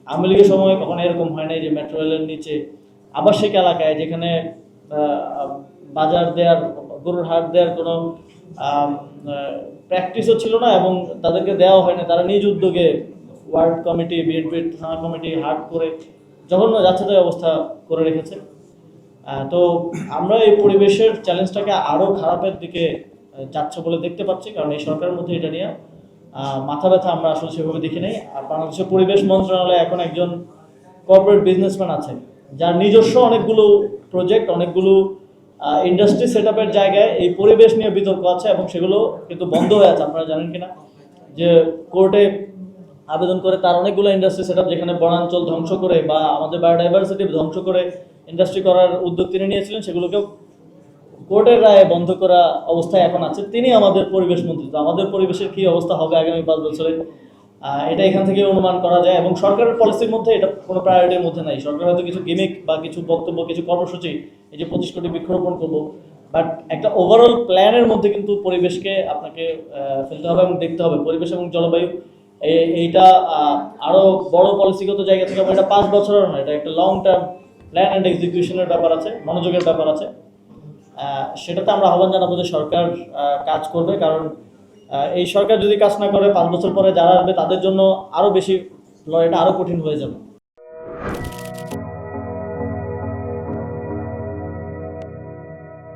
আওয়ামী লীগের সময় কখনো এরকম হয় নাই যে মেট্রো রেলের নিচে আবাসিক এলাকায় যেখানে বাজার দেওয়ার, গরুর হাট দেওয়ার কোনো প্র্যাকটিসও ছিল না এবং তাদেরকে দেওয়া হয় না, তারা নিজ উদ্যোগে ওয়ার্ড কমিটি, বিএনপির থানা কমিটি হাট করে জঘন্য যাচ্ছেতাই অবস্থা করে রেখেছে। তো আমরা এই পরিবেশের চ্যালেঞ্জটাকে আরও খারাপের দিকে যাচ্ছে বলে দেখতে পাচ্ছি, কারণ এই সরকারের মধ্যে এটা নিয়ে মাথা ব্যথা আমরা আসলে সেভাবে দেখি নাই। আর বাংলাদেশের পরিবেশ মন্ত্রণালয়ে এখন একজন কর্পোরেট বিজনেসম্যান আছে যার নিজস্ব অনেকগুলো প্রজেক্ট, অনেকগুলো ইন্ডাস্ট্রি সেট আপের জায়গায় এই পরিবেশ নিয়ে বিতর্ক আছে এবং সেগুলো কিন্তু বন্ধ হয়ে আছে। আপনারা জানেন কিনা যে কোর্টে আবেদন করে তার অনেকগুলো ইন্ডাস্ট্রি সেট আপ যেখানে বনাঞ্চল ধ্বংস করে বা আমাদের বায়োডাইভার্সিটি ধ্বংস করে ইন্ডাস্ট্রি করার উদ্যোগ তিনি নিয়েছিলেন, সেগুলোকেও কোর্টের রায়ে বন্ধ করা অবস্থায় এখন আছে। তিনি আমাদের পরিবেশ মন্ত্রী, তো আমাদের পরিবেশের কি অবস্থা হবে আগামী 5 বছরে এটা এখান থেকে অনুমান করা যায়। এবং সরকারের পলিসির মধ্যে এটা কোনো প্রায়োরিটির মধ্যে নাই। সরকার হয়তো কিছু গিমিক বা কিছু বক্তব্য, কিছু কর্মসূচি, এই যে 25 কোটি বৃক্ষরোপণ করবো, বাট একটা ওভারঅল প্ল্যানের মধ্যে কিন্তু পরিবেশকে আপনাকে ফেলতে হবে এবং দেখতে হবে। পরিবেশ এবং জলবায়ু এইটা আরো বড় পলিসিগত জায়গা থেকে এটা 5 বছরের নয়, এটা একটা লং টার্ম প্ল্যান অ্যান্ড এক্সিকিউশনের ব্যাপার আছে, মনোযোগের ব্যাপার আছে। সেটাতে আমরা আহ্বান জানাবো যে সরকার কাজ করবে, কারণ এই সরকার যদি কাজ না করে 5 বছর পরে যারা আসবে তাদের জন্য আরো বেশি লড়াইটা আরো কঠিন হয়ে যাবে।